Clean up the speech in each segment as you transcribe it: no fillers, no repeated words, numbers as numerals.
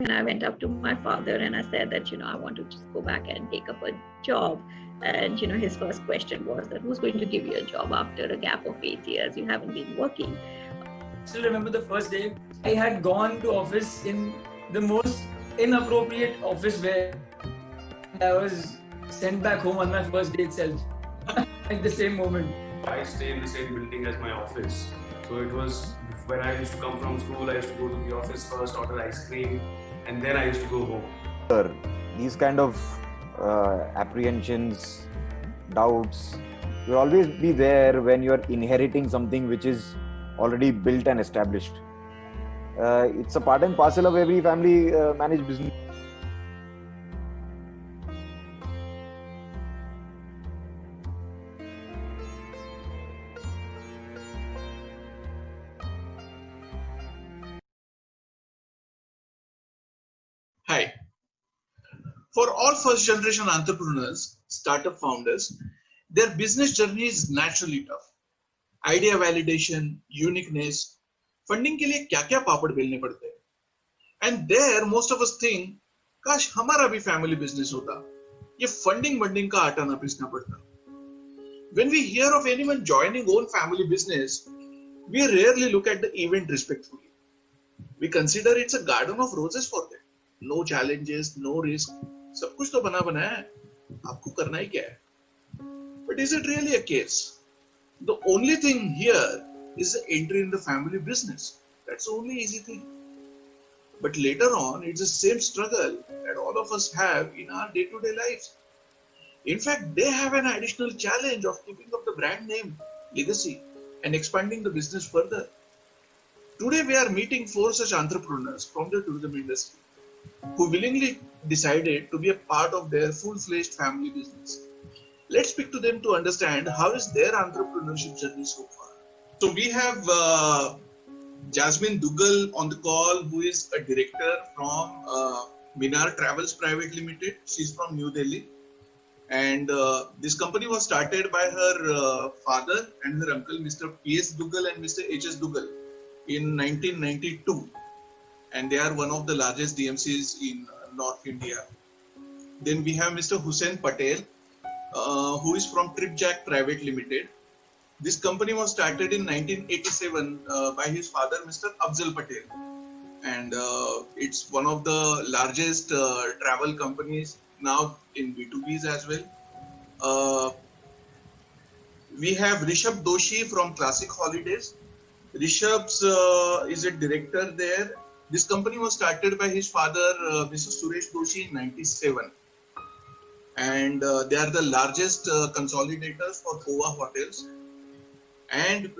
And I went up to my father and I said that, I want to just go back and take up a job. And, his first question was that who's going to give you a job after a gap of 8 years? You haven't been working. Still remember the first day I had gone to office in the most inappropriate office wear. I was sent back home on my first day itself. Like the same moment. I stay in the same building as my office. So it was when I used to come from school, I used to go to the office first, order ice cream, and then I used to go home. These kind of apprehensions, doubts will always be there when you are inheriting something which is already built and established. It's a part and parcel of every family managed business. Hi. For all first generation entrepreneurs, startup founders, their business journey is naturally tough. Idea validation, uniqueness, funding के लिए क्या-क्या पापड़ बेलने पड़ते हैं. And there most of us think, काश हमारा भी family business होता. ये funding का आटा ना पीसना पड़ता. When we hear of anyone joining own family business, we rarely look at the event respectfully. We consider it's a garden of roses for them. No challenges, no risk. सब कुछ तो बना बनाया है. आपको करना ही क्या है? But is it really a case? The only thing here is the entry in the family business. That's the only easy thing. But later on, it's the same struggle that all of us have in our day-to-day lives. In fact, they have an additional challenge of keeping up the brand name, legacy, and expanding the business further. Today, we are meeting 4 such entrepreneurs from the tourism industry who willingly decided to be a part of their full-fledged family business. Let's speak to them to understand how is their entrepreneurship journey so far. So we have Jasmine Dugal on the call, who is a director from Minar Travels Private Limited. She's from New Delhi. And this company was started by her father and her uncle, Mr. P.S. Dugal and Mr. H.S. Dugal in 1992. And they are one of the largest DMCs in North India. Then we have Mr. Hussain Patel, who is from TripJack Private Limited. This company was started in 1987 by his father, Mr. Afzal Patel. And it's one of the largest travel companies now in B2Bs as well. We have Rishabh Doshi from Classic Holidays. Rishabh is a director there. This company was started by his father, Mr. Suresh Doshi in 97. And they are the largest consolidators for Goa hotels. And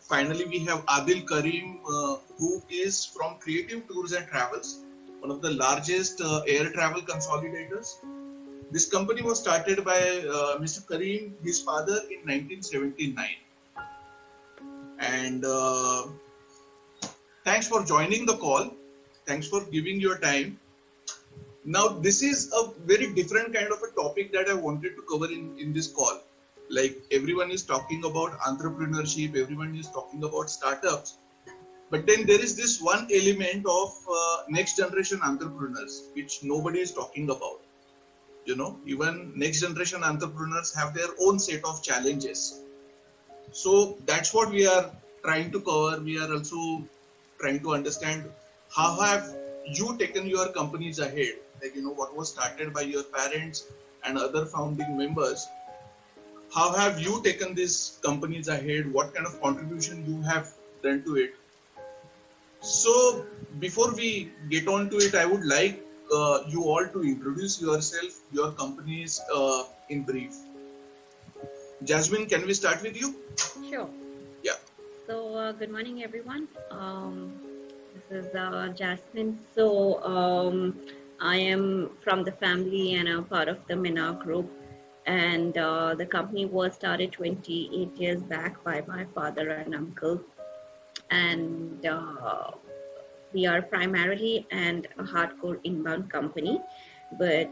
finally, we have Adil Karim, who is from Creative Tours and Travels, one of the largest air travel consolidators. This company was started by Mr. Karim, his father, in 1979. And thanks for joining the call. Thanks for giving your time. Now, this is a very different kind of a topic that I wanted to cover in this call. Like everyone is talking about entrepreneurship, everyone is talking about startups. But then there is this one element of next generation entrepreneurs, which nobody is talking about. You know, even next generation entrepreneurs have their own set of challenges. So that's what we are trying to cover. We are also trying to understand how have you taken your companies ahead? Like, what was started by your parents and other founding members. How have you taken these companies ahead? What kind of contribution you have done to it? So before we get on to it, I would like you all to introduce yourself, your companies in brief. Jasmine, can we start with you? Sure. Yeah. So good morning, everyone. This is Jasmine. So I am from the family and I'm part of the Minar Group. And the company was started 28 years back by my father and uncle. And we are primarily and a hardcore inbound company. But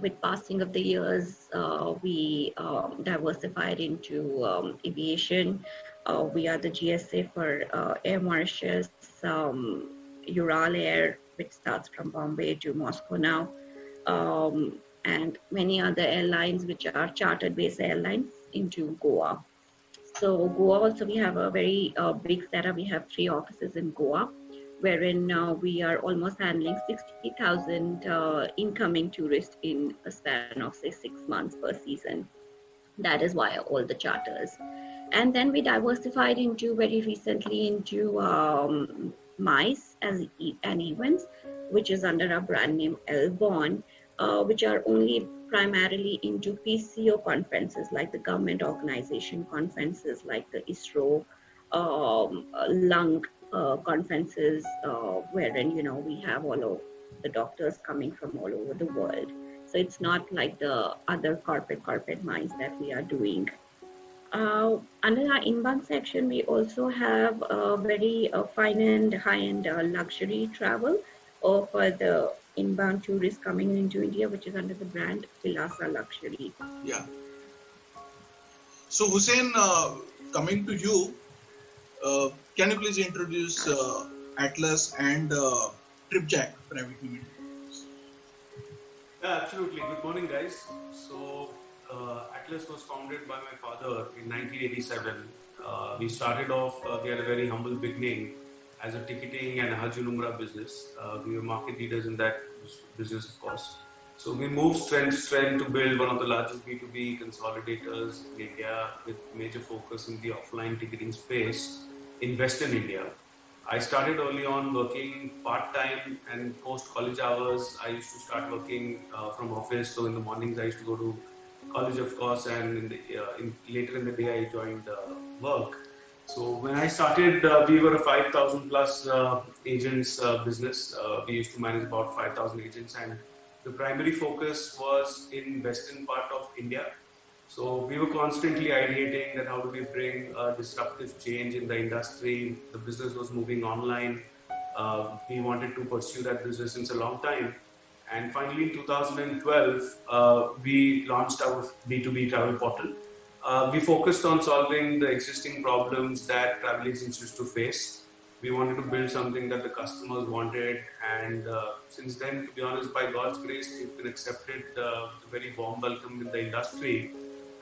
with passing of the years, we diversified into aviation. We are the GSA for Air Mauritius, Ural Air, which starts from Bombay to Moscow now, and many other airlines which are chartered-based airlines into Goa. So Goa also we have a very big setup. We have 3 offices in Goa, wherein we are almost handling 60,000 incoming tourists in a span of say 6 months per season. That is why all the charters. And then we diversified into very recently into MICE and events, which is under our brand name Elborn, which are only primarily into PCO conferences like the government organization conferences like the ISRO, lung conferences, wherein we have all of the doctors coming from all over the world. So it's not like the other corporate minds that we are doing. Under our inbound section, we also have very fine and high-end luxury travel for the inbound tourists coming into India, which is under the brand Vilasa Luxury. Yeah. So Hussein, coming to you, can you please introduce Atlas and TripJack Private Limited? Yeah, absolutely. Good morning, guys. So, Atlas was founded by my father in 1987. We started off, we had a very humble beginning as a ticketing and Hajj and Umrah business. We were market leaders in that business, of course. So, we moved strength to strength to build one of the largest B2B consolidators in India with major focus in the offline ticketing space in Western India. I started early on working part-time and post-college hours. I used to start working from office. So in the mornings, I used to go to college, of course, and later in the day, I joined work. So when I started, we were a 5,000 plus agents business. We used to manage about 5,000 agents, and the primary focus was in western part of India. So we were constantly ideating that how do we bring a disruptive change in the industry. The business was moving online. We wanted to pursue that business since a long time. And finally in 2012, we launched our B2B travel portal. We focused on solving the existing problems that travel agents used to face. We wanted to build something that the customers wanted. And since then, to be honest, by God's grace, we've been accepted with a very warm welcome in the industry.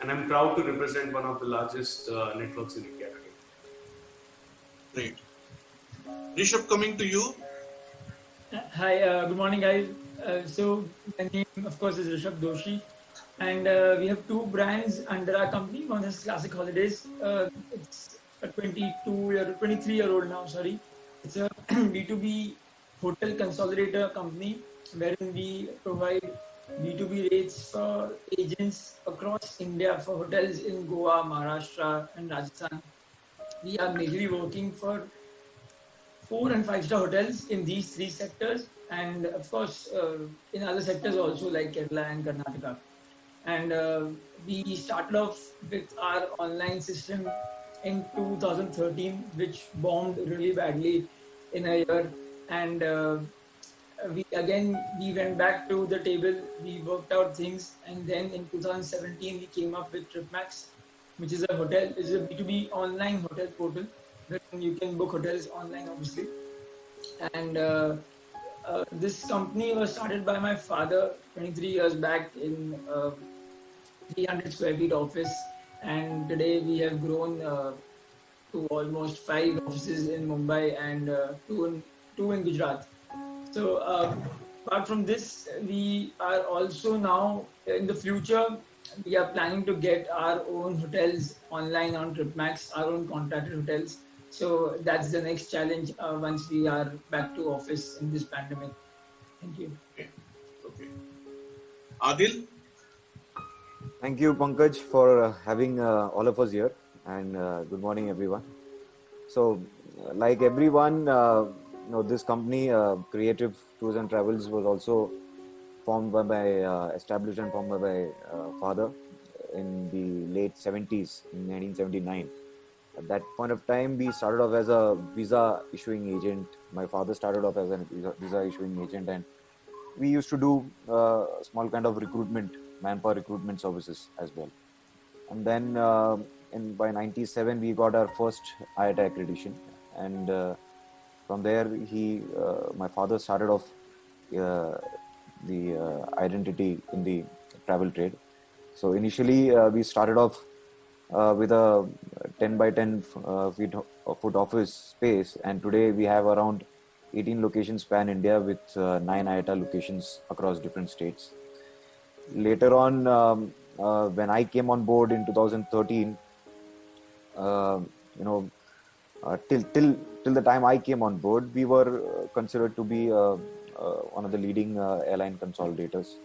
And I'm proud to represent one of the largest networks in India today. Great. Rishabh, coming to you. Hi, good morning, guys. So my name, of course, is Rishabh Doshi, and we have 2 brands under our company. One is Classic Holidays. It's a 23-year-old now. Sorry, it's a B2B hotel consolidator company wherein we provide B2B rates for agents across India for hotels in Goa, Maharashtra, and Rajasthan. We are majorly working for 4 and 5-star hotels in these 3 sectors, and of course in other sectors also like Kerala and Karnataka. And we started off with our online system in 2013, which bombed really badly in a year. And we went back to the table, we worked out things, and then in 2017 we came up with TripMax, which is a B2B online hotel portal where you can book hotels online, obviously. And this company was started by my father 23 years back in 300 square feet office, and today we have grown to almost 5 offices in Mumbai and 2 in Gujarat. So apart from this, we are also now in the future, we are planning to get our own hotels online on TripMax, our own contracted hotels. So that's the next challenge once we are back to office in this pandemic. Thank you. Okay. Adil? Thank you, Pankaj, for having all of us here, and good morning, everyone. So, like everyone, this company, Creative Tours and Travels, was also formed by my established and formed by my father in the late 70s, in 1979. At that point of time, we started off as a visa issuing agent. My father started off as a visa issuing agent, and we used to do small kind of manpower recruitment services as well. And then by 97, we got our first IATA accreditation. And from there, my father started off the identity in the travel trade. So initially, we started off with a 10 by 10 foot office space, and today we have around 18 locations pan India with 9 IATA locations across different states. Later on, when I came on board in 2013, uh, you know, till the time I came on board, we were considered to be one of the leading airline consolidators.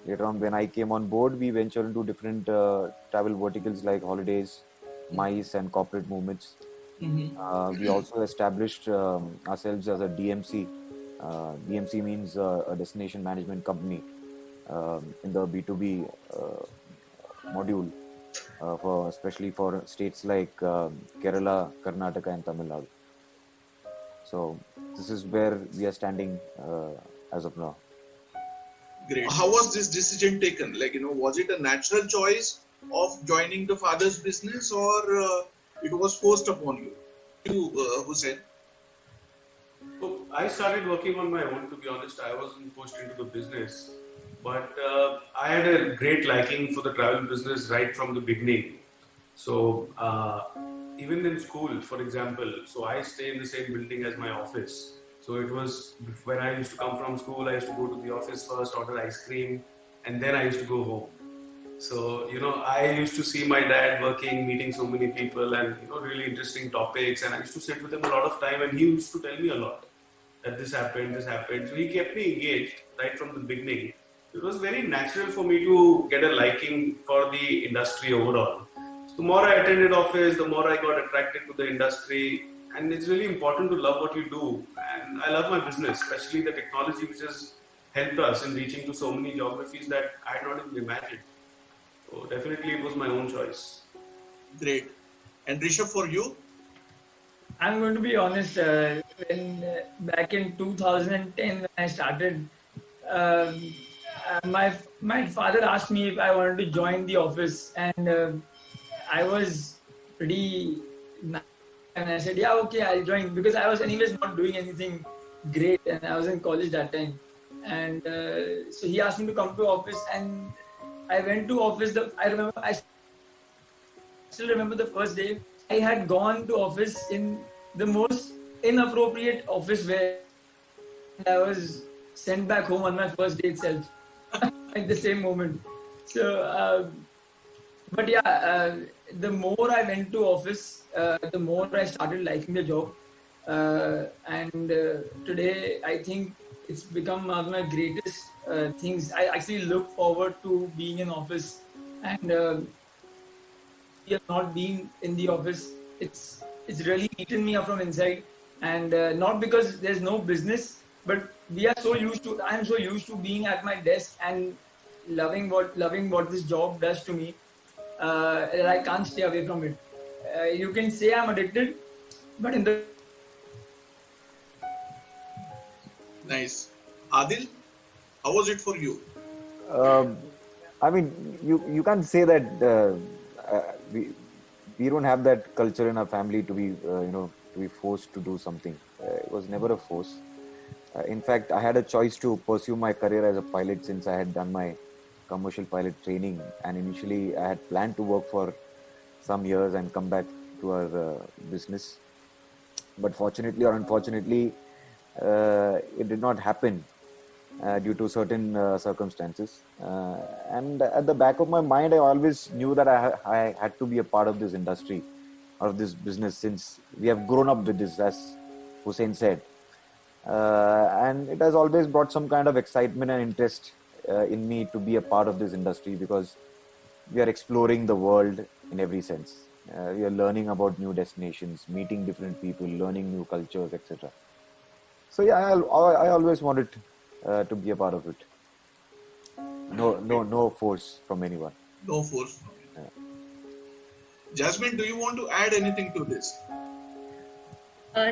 Later on, when I came on board, we ventured into different travel verticals like holidays, MICE, and corporate movements. We also established ourselves as a DMC. DMC means a destination management company in the B2B module, especially for states like Kerala, Karnataka, and Tamil Nadu. So this is where we are standing as of now. Great. How was this decision taken? Like, was it a natural choice of joining the father's business, or it was forced upon you? Hussein? So I started working on my own, to be honest. I wasn't pushed into the business. But I had a great liking for the travel business right from the beginning. So even in school, for example, so I stay in the same building as my office. So it was when I used to come from school, I used to go to the office first, order ice cream, and then I used to go home. So, I used to see my dad working, meeting so many people and, really interesting topics. And I used to sit with him a lot of time, and he used to tell me a lot that this happened. So he kept me engaged right from the beginning. It was very natural for me to get a liking for the industry overall. So the more I attended office, the more I got attracted to the industry. And it's really important to love what you do. And I love my business, especially the technology which has helped us in reaching to so many geographies that I had not even imagined. So definitely it was my own choice. Great. And Rishabh, for you? I'm going to be honest. Back in 2010, when I started, my father asked me if I wanted to join the office, and I was pretty nice, and I said, yeah, okay, I'll join, because I was anyways not doing anything great, and I was in college that time. And so he asked me to come to office, and I went to office. I still remember the first day. I had gone to office in the most inappropriate office wear. I was sent back home on my first day itself at the same moment. So, but yeah, the more I went to office, the more I started liking the job. And today, I think it's become one of my greatest things. I actually look forward to being in office, and not being in the office, it's really eaten me up from inside. And not because there's no business, but I'm so used to being at my desk and loving what this job does to me, that I can't stay away from it. You can say I'm addicted, but in the Nice. Adil, how was it for you? I mean, you can't say that we don't have that culture in our family to be to be forced to do something. It was never a force. In fact, I had a choice to pursue my career as a pilot since I had done my commercial pilot training, and initially I had planned to work for some years and come back to our business. But fortunately or unfortunately, it did not happen due to certain circumstances. And at the back of my mind, I always knew that I had to be a part of this industry or this business, since we have grown up with this, as Hussein said. And it has always brought some kind of excitement and interest in me to be a part of this industry, because we are exploring the world in every sense. We are learning about new destinations, meeting different people, learning new cultures, etc. So yeah, I always wanted to be a part of it. No force from anyone. No force. Jasmine, do you want to add anything to this?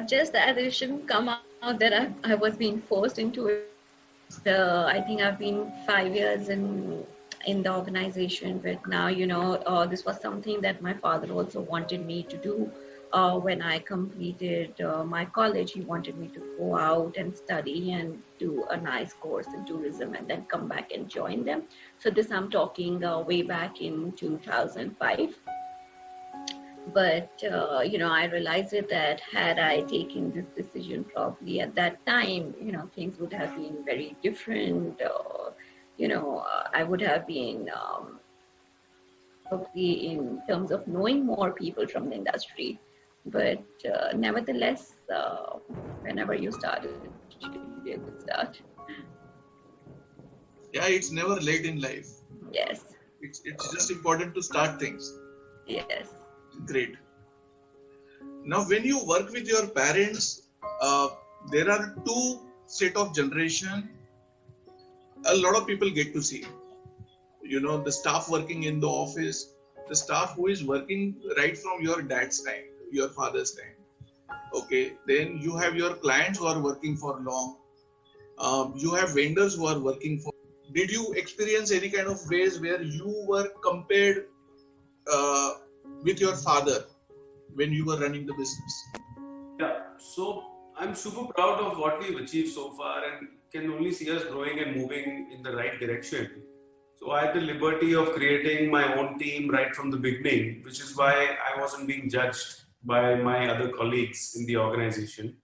Just that it shouldn't come out that I was being forced into it. I think I've been 5 years in the organization, but now this was something that my father also wanted me to do. when I completed my college, he wanted me to go out and study and do a nice course in tourism and then come back and join them. So this I'm talking way back in 2005. But I realized it that had I taken this decision probably at that time, things would have been very different. I would have been probably in terms of knowing more people from the industry. But nevertheless, whenever you started, it should be a good start. Yeah, it's never late in life. Yes, It's just important to start things. yes. Great. Now, when you work with your parents, there are two set of generation. A lot of people get to see. The staff working in the office, the staff who is working right from your dad's time, your father's time. Okay, then you have your clients who are working for long. You have vendors who are working for. Did you experience any kind of ways where you were compared with your father when you were running the business? Yeah, so I'm super proud of what we've achieved so far and can only see us growing and moving in the right direction. So I had the liberty of creating my own team right from the beginning, which is why I wasn't being judged by my other colleagues in the organization.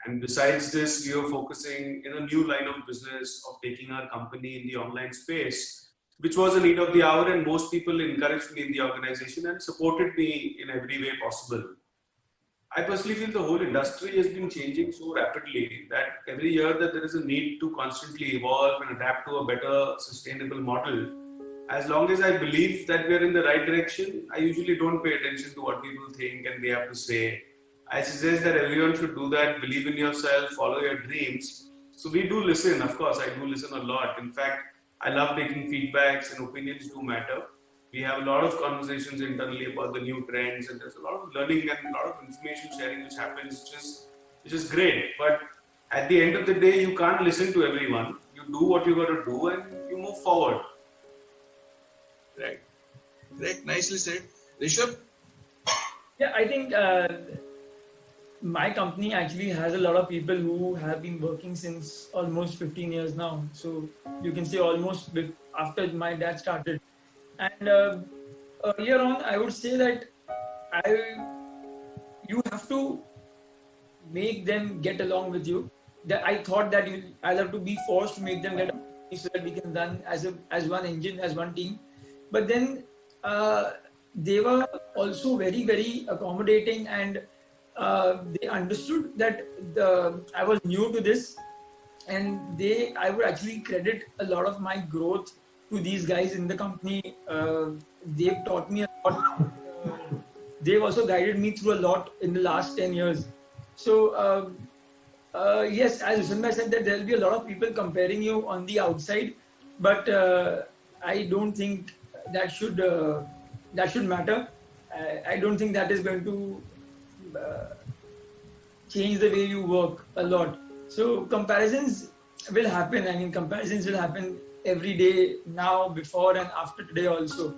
And besides this, we are focusing in a new line of business of taking our company in the online space, which was a need of the hour, and most people encouraged me in the organization and supported me in every way possible. I personally feel the whole industry has been changing so rapidly that every year that there is a need to constantly evolve and adapt to a better sustainable model. As long as I believe that we are in the right direction, I usually don't pay attention to what people think and they have to say. I suggest that everyone should do that, believe in yourself, follow your dreams. So we do listen, of course, I do listen a lot. In fact, I love taking feedbacks and opinions do matter. We have a lot of conversations internally about the new trends, and there's a lot of learning and a lot of information sharing which happens, which is great. But at the end of the day, you can't listen to everyone. You do what you got to do and you move forward. Right. Right. Nicely said. Rishabh? Yeah, I think my company actually has a lot of people who have been working since almost 15 years now. So you can say almost after my dad started. And earlier on, I would say that you have to make them get along with you. That I thought that I'll have to be forced to make them get along with me so that we can run as one engine, as one team. But then they were also very, very accommodating, and they understood that I was new to this, and I would actually credit a lot of my growth to these guys in the company. They've taught me a lot. They've also guided me through a lot in the last 10 years. So yes, as Usman said, that there'll be a lot of people comparing you on the outside, but I don't think that should matter. I don't think that is going to change the way you work a lot. So comparisons will happen. I mean, comparisons will happen every day, now, before, and after today also.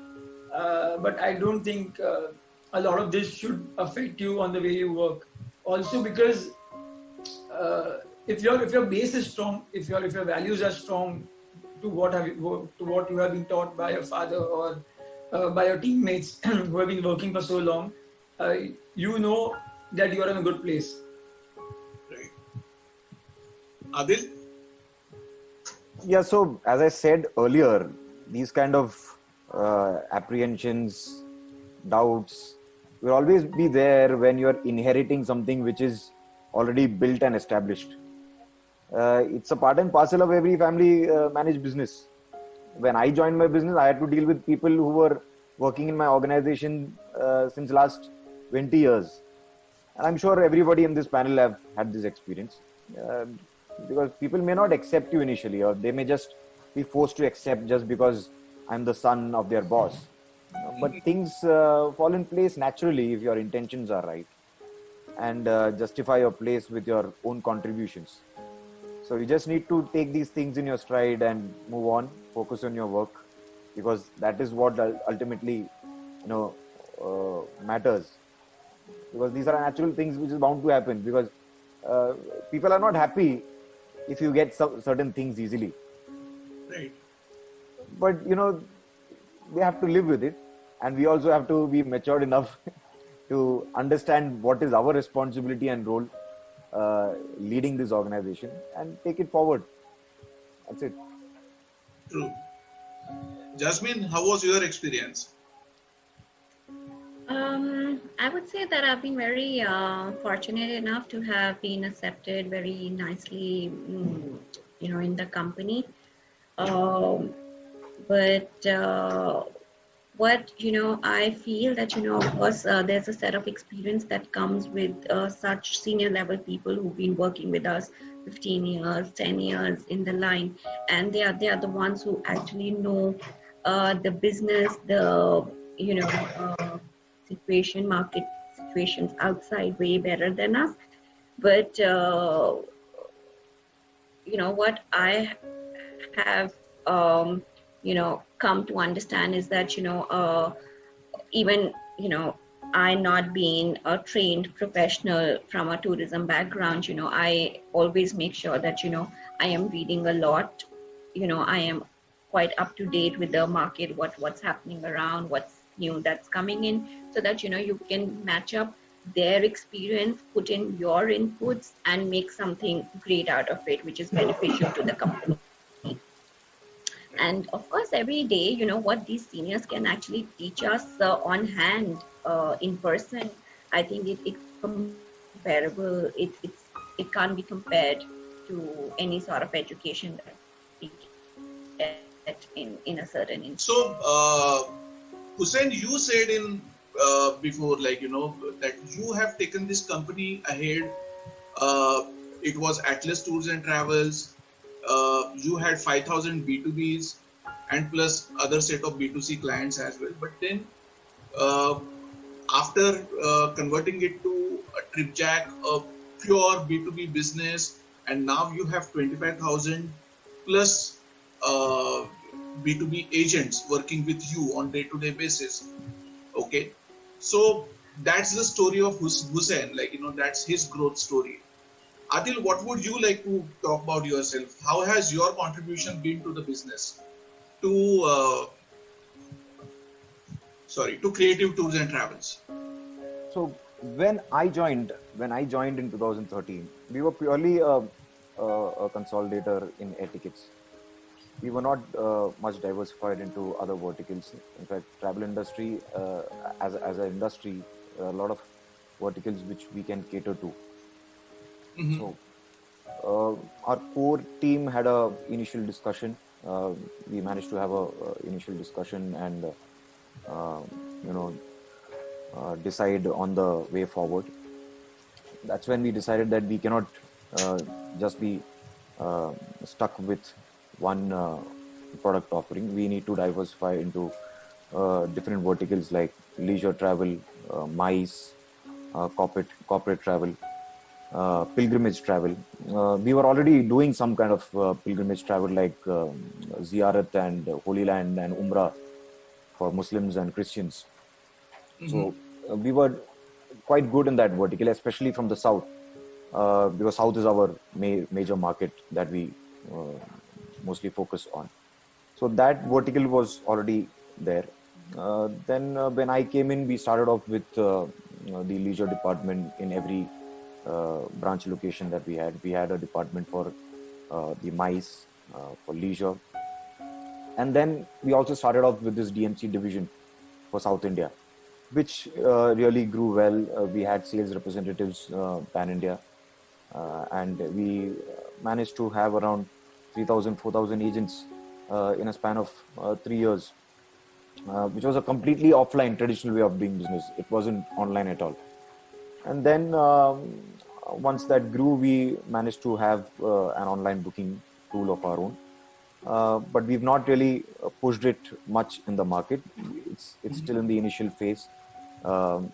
But I don't think a lot of this should affect you on the way you work. Also, because if your base is strong, if your values are strong to what you have been taught by your father or by your teammates who have been working for so long, you know that you are in a good place. Right. Adil? Yeah, so as I said earlier, these kind of apprehensions, doubts will always be there when you're inheriting something which is already built and established. It's a part and parcel of every family managed business. When I joined my business, I had to deal with people who were working in my organization since last 20 years. And I'm sure everybody in this panel have had this experience. Because people may not accept you initially, or they may just be forced to accept just because I'm the son of their boss. But things fall in place naturally if your intentions are right, and justify your place with your own contributions. So you just need to take these things in your stride and move on, focus on your work, because that is what ultimately matters. because these are natural things which is bound to happen, because people are not happy if you get certain things easily. Right. But they have to live with it, and we also have to be matured enough to understand what is our responsibility and role leading this organization and take it forward. That's it. True. Jasmine, how was your experience? I would say that I've been very fortunate enough to have been accepted very nicely, in the company. Um, but what I feel that of course there's a set of experience that comes with such senior level people who've been working with us 15 years, 10 years in the line, and they are the ones who actually know the business, the market situations outside way better than us. But what I have come to understand is that even I not being a trained professional from a tourism background, I always make sure that I am reading a lot. I am quite up to date with the market, what's happening around, what's new that's coming in, so that you can match up their experience, put in your inputs, and make something great out of it, which is beneficial to the company. And of course, every day, what these seniors can actually teach us on hand, in person, I think it's comparable. It can't be compared to any sort of education that we get in a certain institution. So, Hussein, you said in before, that you have taken this company ahead. It was Atlas Tours and Travels. You had 5,000 B2Bs and plus other set of B2C clients as well. But then after converting it to a TripJack, a pure B2B business, and now you have 25,000 plus B2B agents working with you on day-to-day basis. Okay. So that's the story of Hussein, that's his growth story. Adil, what would you like to talk about yourself? How has your contribution been to the business, to Creative Tours and Travels? So when I joined in 2013, we were purely a consolidator in air tickets. We were not much diversified into other verticals. In fact, travel industry as an industry, a lot of verticals which we can cater to. Mm-hmm. So our core team had a initial discussion. We managed to have a initial discussion and decide on the way forward. That's when we decided that we cannot just be stuck with one product offering. We need to diversify into different verticals like leisure travel, MICE, corporate travel, pilgrimage travel. We were already doing some kind of pilgrimage travel like Ziyarat and Holy Land and Umrah for Muslims and Christians. Mm-hmm. So we were quite good in that vertical, especially from the south, because south is our major market that we mostly focus on. So that vertical was already there. Then when I came in, we started off with the leisure department in every branch location that we had. We had a department for the MICE, for leisure. And then we also started off with this DMC division for South India, which really grew well. We had sales representatives pan-India, and we managed to have around 3,000, 4,000 agents in a span of 3 years, which was a completely offline, traditional way of doing business. It wasn't online at all. And then once that grew, we managed to have an online booking tool of our own. But we've not really pushed it much in the market. It's still in the initial phase. So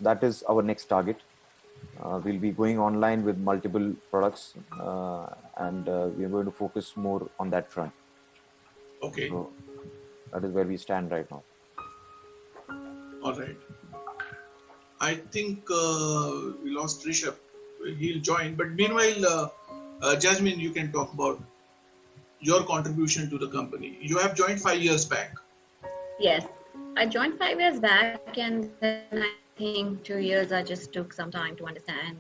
that is our next target. We'll be going online with multiple products, and we're going to focus more on that front. Okay. So that is where we stand right now. All right. I think we lost Rishabh. He'll join. But meanwhile, Jasmine, you can talk about your contribution to the company. You have joined 5 years back. Yes, I joined 5 years back, and then I think 2 years I just took some time to understand,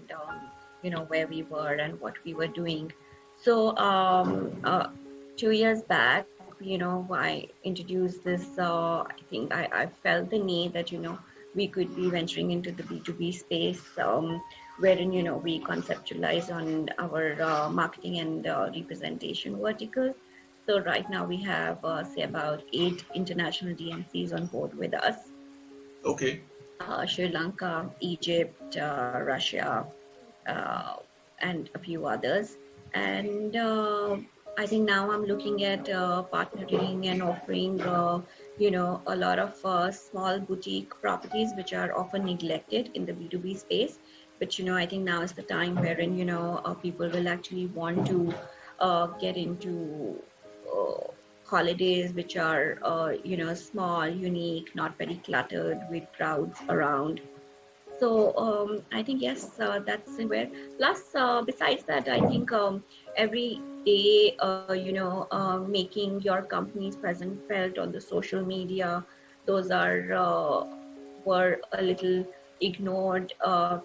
where we were and what we were doing. So 2 years back, I introduced this. I think I felt the need that we could be venturing into the B2B space, wherein we conceptualize on our marketing and representation verticals. So right now we have say about 8 international DMCs on board with us. Okay. Sri Lanka, Egypt, Russia, and a few others. And I think now I'm looking at partnering and offering, a lot of small boutique properties which are often neglected in the B2B space. But, I think now is the time wherein, people will actually want to get into holidays which are, small, unique, not very cluttered with crowds around. So I think yes, that's where. Plus, besides that, I think every day, making your company's presence felt on the social media, those were a little ignored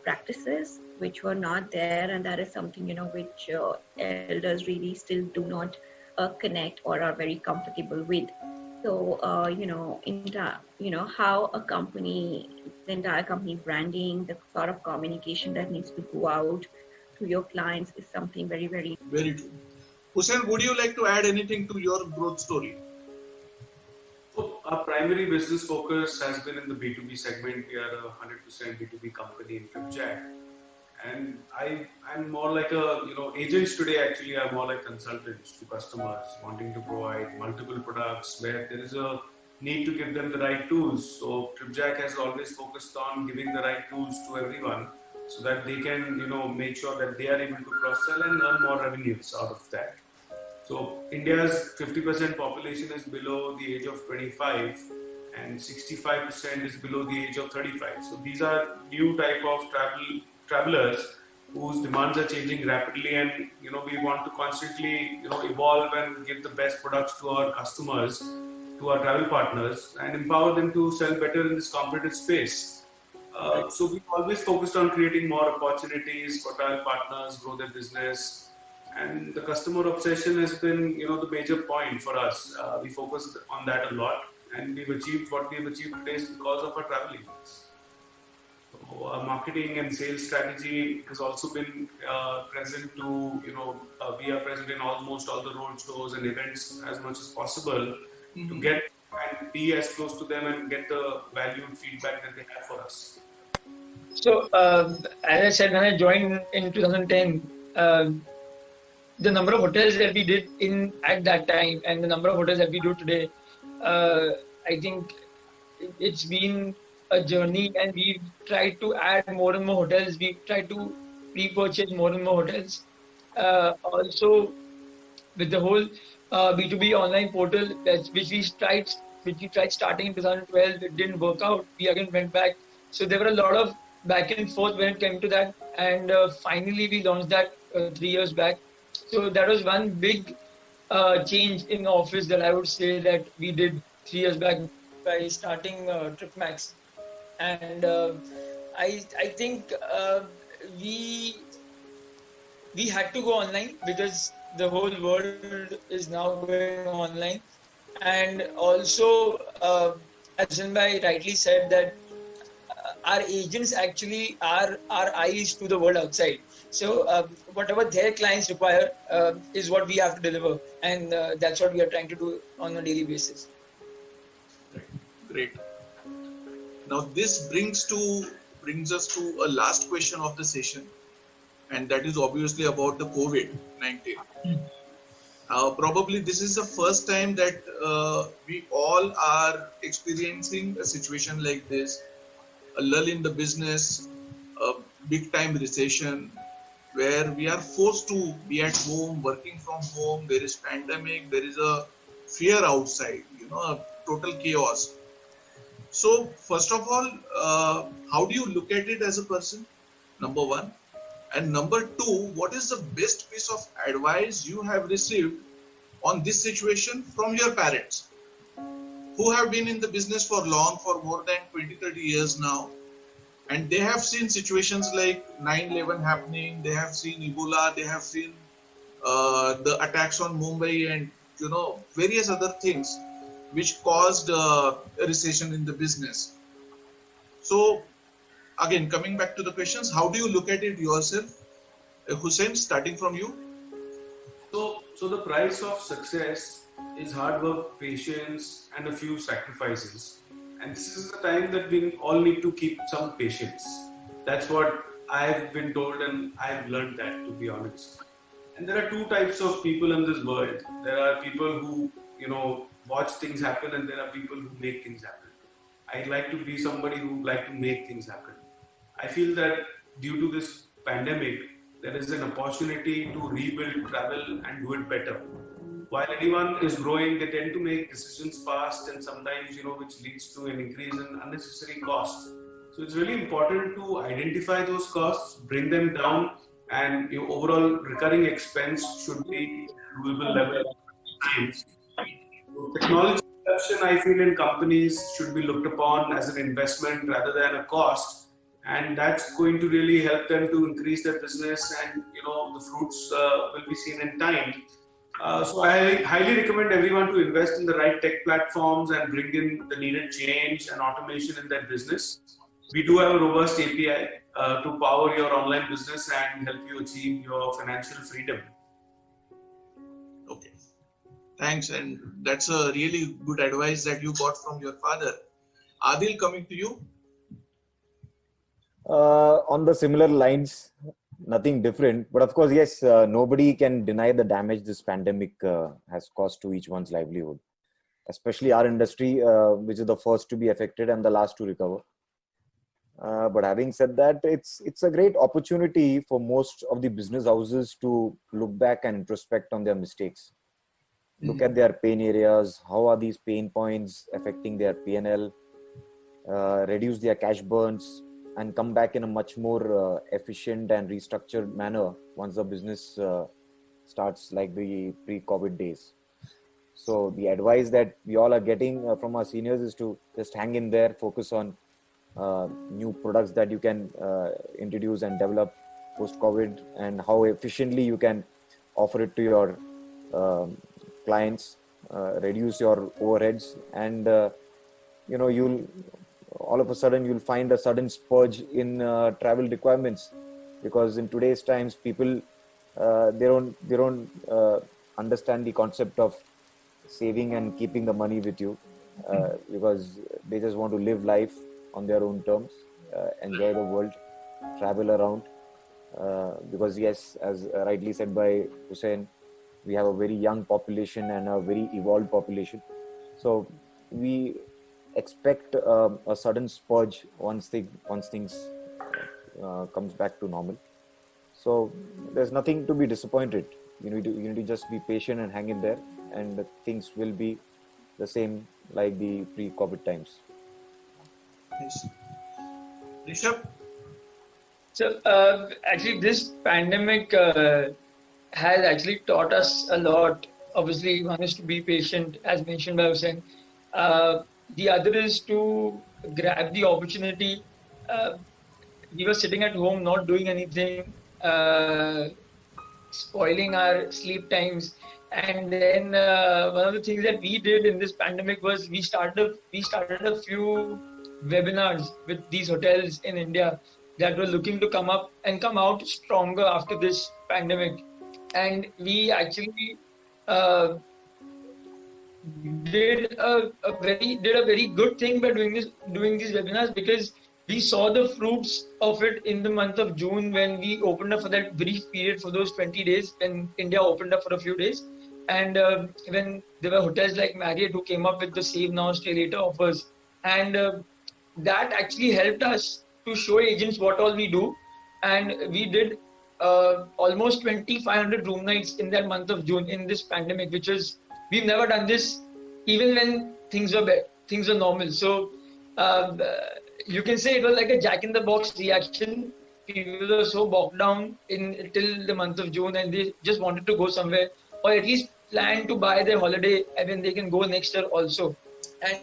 practices which were not there, and that is something which elders really still do not connect or are very comfortable with. So, how a company, the entire company branding, the sort of communication that needs to go out to your clients is something very, very. Very true. Hussain, would you like to add anything to your growth story? So our primary business focus has been in the B2B segment. We are a 100% B2B company in Tripjack. And I'm more like agents today actually are more like consultants to customers wanting to provide multiple products where there is a need to give them the right tools. So Tripjack has always focused on giving the right tools to everyone so that they can, make sure that they are able to cross-sell and earn more revenues out of that. So India's 50% population is below the age of 25 and 65% is below the age of 35. So these are new type of travelers whose demands are changing rapidly, and we want to constantly evolve and give the best products to our customers, to our travel partners, and empower them to sell better in this competitive space. So we've always focused on creating more opportunities for travel partners, grow their business, and the customer obsession has been the major point for us. We focused on that a lot, and we've achieved what we've achieved today is because of our travel agents. So our marketing and sales strategy has also been present to, we are present in almost all the road shows and events as much as possible to get and be as close to them and get the valued feedback that they have for us. So, as I said, when I joined in 2010, the number of hotels that we did at that time and the number of hotels that we do today, I think it's been a journey, and we've tried to add more and more hotels. We've tried to repurchase more and more hotels. Also, with the whole B2B online portal, which we tried starting in 2012, it didn't work out. We again went back. So there were a lot of back and forth when it came to that, and finally we launched that 3 years back. So that was one big change in office that I would say that we did 3 years back by starting TripMax. And I think we had to go online because the whole world is now going online. And also, as Sanbhai rightly said, that our agents actually are our eyes to the world outside. So whatever their clients require is what we have to deliver, and that's what we are trying to do on a daily basis. Great. Now this brings us to a last question of the session, and that is obviously about the COVID-19. Probably this is the first time that we all are experiencing a situation like this, a lull in the business, a big time recession, where we are forced to be at home, working from home. There is pandemic, there is a fear outside, a total chaos. So, first of all, how do you look at it as a person? Number one. And number two, what is the best piece of advice you have received on this situation from your parents, who have been in the business for long, for more than 20-30 years now? And they have seen situations like 9/11 happening, they have seen Ebola, they have seen the attacks on Mumbai and various other things which caused a recession in the business. So again, coming back to the questions, how do you look at it yourself? Hussein, starting from you. So the price of success is hard work, patience, and a few sacrifices. And this is the time that we all need to keep some patience. That's what I've been told, and I've learned that, to be honest. And there are two types of people in this world. There are people who, watch things happen, and there are people who make things happen. I'd like to be somebody who like to make things happen. I feel that due to this pandemic, there is an opportunity to rebuild travel and do it better. While anyone is growing, they tend to make decisions fast and sometimes, which leads to an increase in unnecessary costs. So it's really important to identify those costs, bring them down, and your overall recurring expense should be at a doable level. Technology adoption, I feel, in companies should be looked upon as an investment rather than a cost. And that's going to really help them to increase their business, and the fruits will be seen in time. So I highly recommend everyone to invest in the right tech platforms and bring in the needed change and automation in their business. We do have a robust API to power your online business and help you achieve your financial freedom. Okay, thanks. And that's a really good advice that you got from your father. Adil, coming to you. On the similar lines, nothing different. But of course, yes, nobody can deny the damage this pandemic has caused to each one's livelihood, especially our industry, which is the first to be affected and the last to recover. But having said that, it's a great opportunity for most of the business houses to look back and introspect on their mistakes. Look at their pain areas. How are these pain points affecting their P&L? Reduce their cash burns, and come back in a much more efficient and restructured manner once the business starts like the pre-COVID days. So the advice that we all are getting from our seniors is to just hang in there, focus on new products that you can introduce and develop post-COVID, and how efficiently you can offer it to your clients, reduce your overheads, and you'll all of a sudden you'll find a sudden spurge in travel requirements, because in today's times people they don't understand the concept of saving and keeping the money with you, because they just want to live life on their own terms, enjoy the world, travel around, because yes, as rightly said by Hussein, we have a very young population and a very evolved population. So we expect a sudden spurge once things comes back to normal. So there's nothing to be disappointed. You need to just be patient and hang in there, and things will be the same like the pre-COVID times. Yes. Rishabh? So actually this pandemic has actually taught us a lot. Obviously, one is to be patient, as mentioned by Hussein. The other is to grab the opportunity. We were sitting at home, not doing anything, spoiling our sleep times. And then one of the things that we did in this pandemic was we started a few webinars with these hotels in India that were looking to come up and come out stronger after this pandemic. And we actually did a very good thing by doing these webinars, because we saw the fruits of it in the month of June when we opened up for that brief period for those 20 days when India opened up for a few days. And when there were hotels like Marriott who came up with the Save Now, Stay Later offers. And that actually helped us to show agents what all we do. And we did almost 2,500 room nights in that month of June in this pandemic, which is, we've never done this even when things are normal. So um, uh, you can say it was like a jack in the box reaction. People were so bogged down in till the month of June, and they just wanted to go somewhere, or at least plan to buy their holiday, and then they can go next year also. And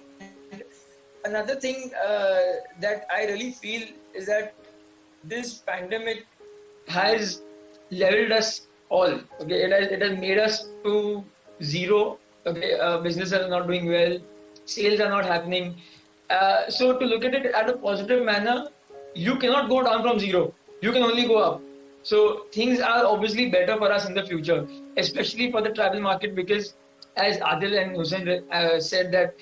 another thing that I really feel is that this pandemic has leveled us all. Okay, it has made us to zero. Okay, businesses are not doing well, sales are not happening. So to look at it at a positive manner, you cannot go down from zero. You can only go up. So things are obviously better for us in the future, especially for the travel market, because as Adil and Hussein said that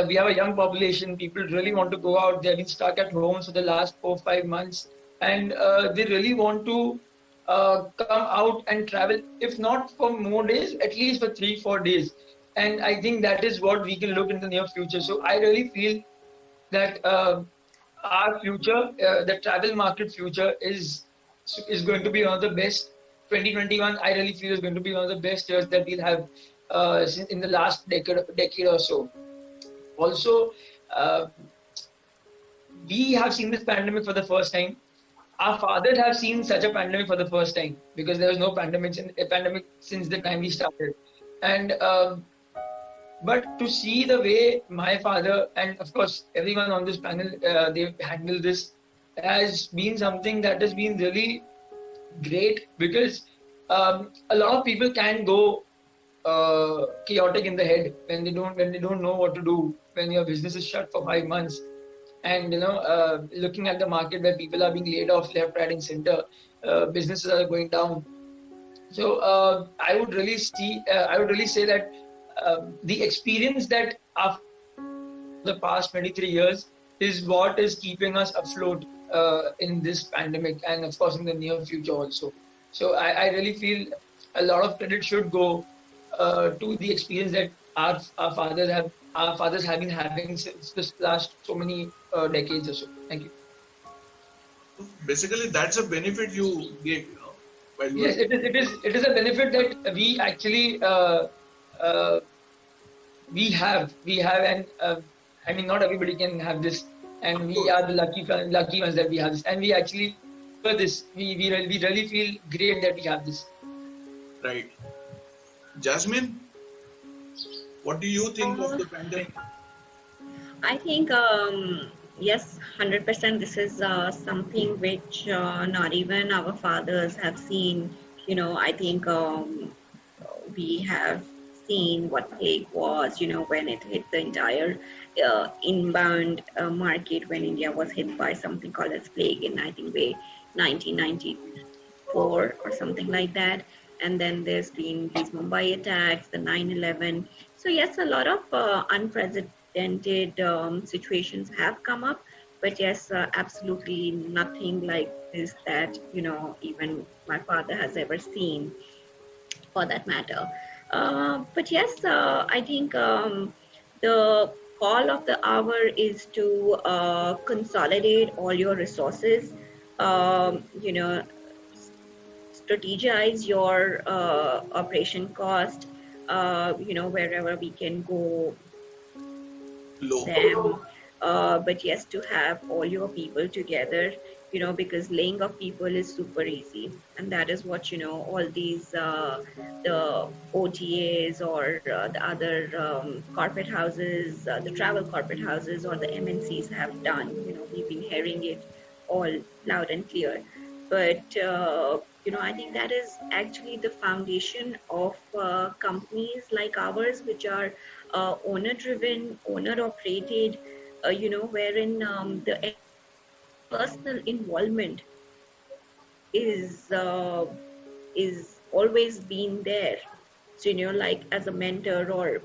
we have a young population. People really want to go out. They've been stuck at home for the last 4 5 months, and they really want to come out and travel. If not for more days, at least for 3 4 days. And I think that is what we can look in the near future. So I really feel that our future, the travel market future, is going to be one of the best. 2021, I really feel is going to be one of the best years that we'll have in the last decade or so. Also, we have seen this pandemic for the first time. Our fathers have seen such a pandemic for the first time, because there was no pandemic since the time we started. And but to see the way my father and of course everyone on this panel they've handled this has been something that has been really great, because a lot of people can go chaotic in the head when they don't know what to do when your business is shut for 5 months, and looking at the market where people are being laid off left, right, and center, businesses are going down. So I would really say that the experience that after the past 23 years is what is keeping us afloat in this pandemic, and of course in the near future also. So I really feel a lot of credit should go to the experience that our fathers have been having since this last so many decades or so. Thank you. Basically, that's a benefit you gave, while you Yes, it is a benefit that we actually we have, and I mean, not everybody can have this, and we are the lucky ones that we have this, and we actually for this we really feel great that we have this. Right. Jasmine, what do you think of the pandemic? I think yes, 100%. This is something which not even our fathers have seen. I think we have seen what plague was. When it hit the entire inbound market, when India was hit by something called as plague in, I think, 1994 or something like that. And then there's been these Mumbai attacks, the 9/11. So yes, a lot of unprecedented situations have come up, but yes, absolutely nothing like this that even my father has ever seen, for that matter. But yes, I think the call of the hour is to consolidate all your resources. Strategize your operation cost, wherever we can go Low. them. But yes, to have all your people together, because laying off people is super easy. And that is what, all these, the OTAs or the other corporate houses, the travel corporate houses or the MNCs have done. We've been hearing it all loud and clear. But, I think that is actually the foundation of companies like ours, which are owner-driven, owner-operated, wherein the personal involvement is always been there. So, like as a mentor or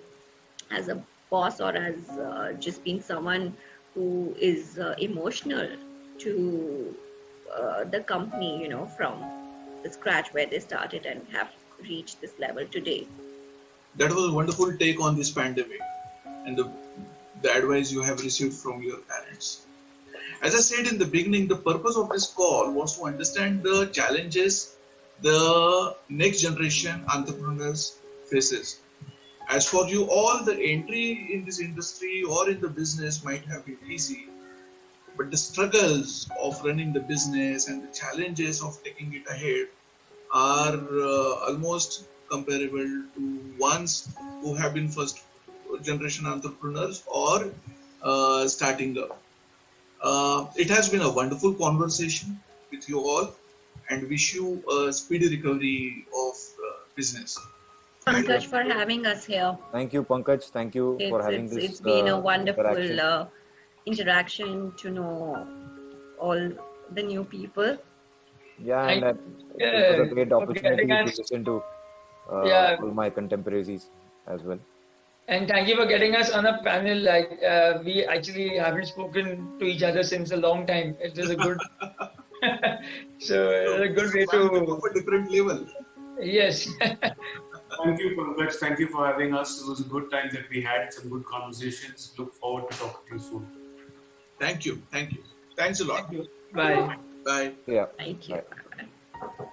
as a boss or as just being someone who is emotional to the company, from the scratch where they started and have reached this level today. That was a wonderful take on this pandemic and the advice you have received from your parents. As I said in the beginning, the purpose of this call was to understand the challenges the next generation entrepreneurs faces. As for you all, the entry in this industry or in the business might have been easy, but the struggles of running the business and the challenges of taking it ahead are almost comparable to ones who have been first generation entrepreneurs or starting up. It has been a wonderful conversation with you all, and wish you a speedy recovery of business. Pankaj, for having us here. Thank you, Pankaj. Thank you for having this. It's been a wonderful interaction. interaction to know all the new people. Yeah, and Thank- it was a great for opportunity getting to us- listen to Yeah. all my contemporaries as well. And thank you for getting us on a panel. Like we actually haven't spoken to each other since a long time. It was a good, so a good way to. Of a different level. Yes. Thank you, Pankaj. Thank you for having us. It was a good time that we had, some good conversations. Look forward to talking to you soon. Thank you. Thanks a lot. Bye. Bye. Yeah. Thank you. Bye. Bye-bye.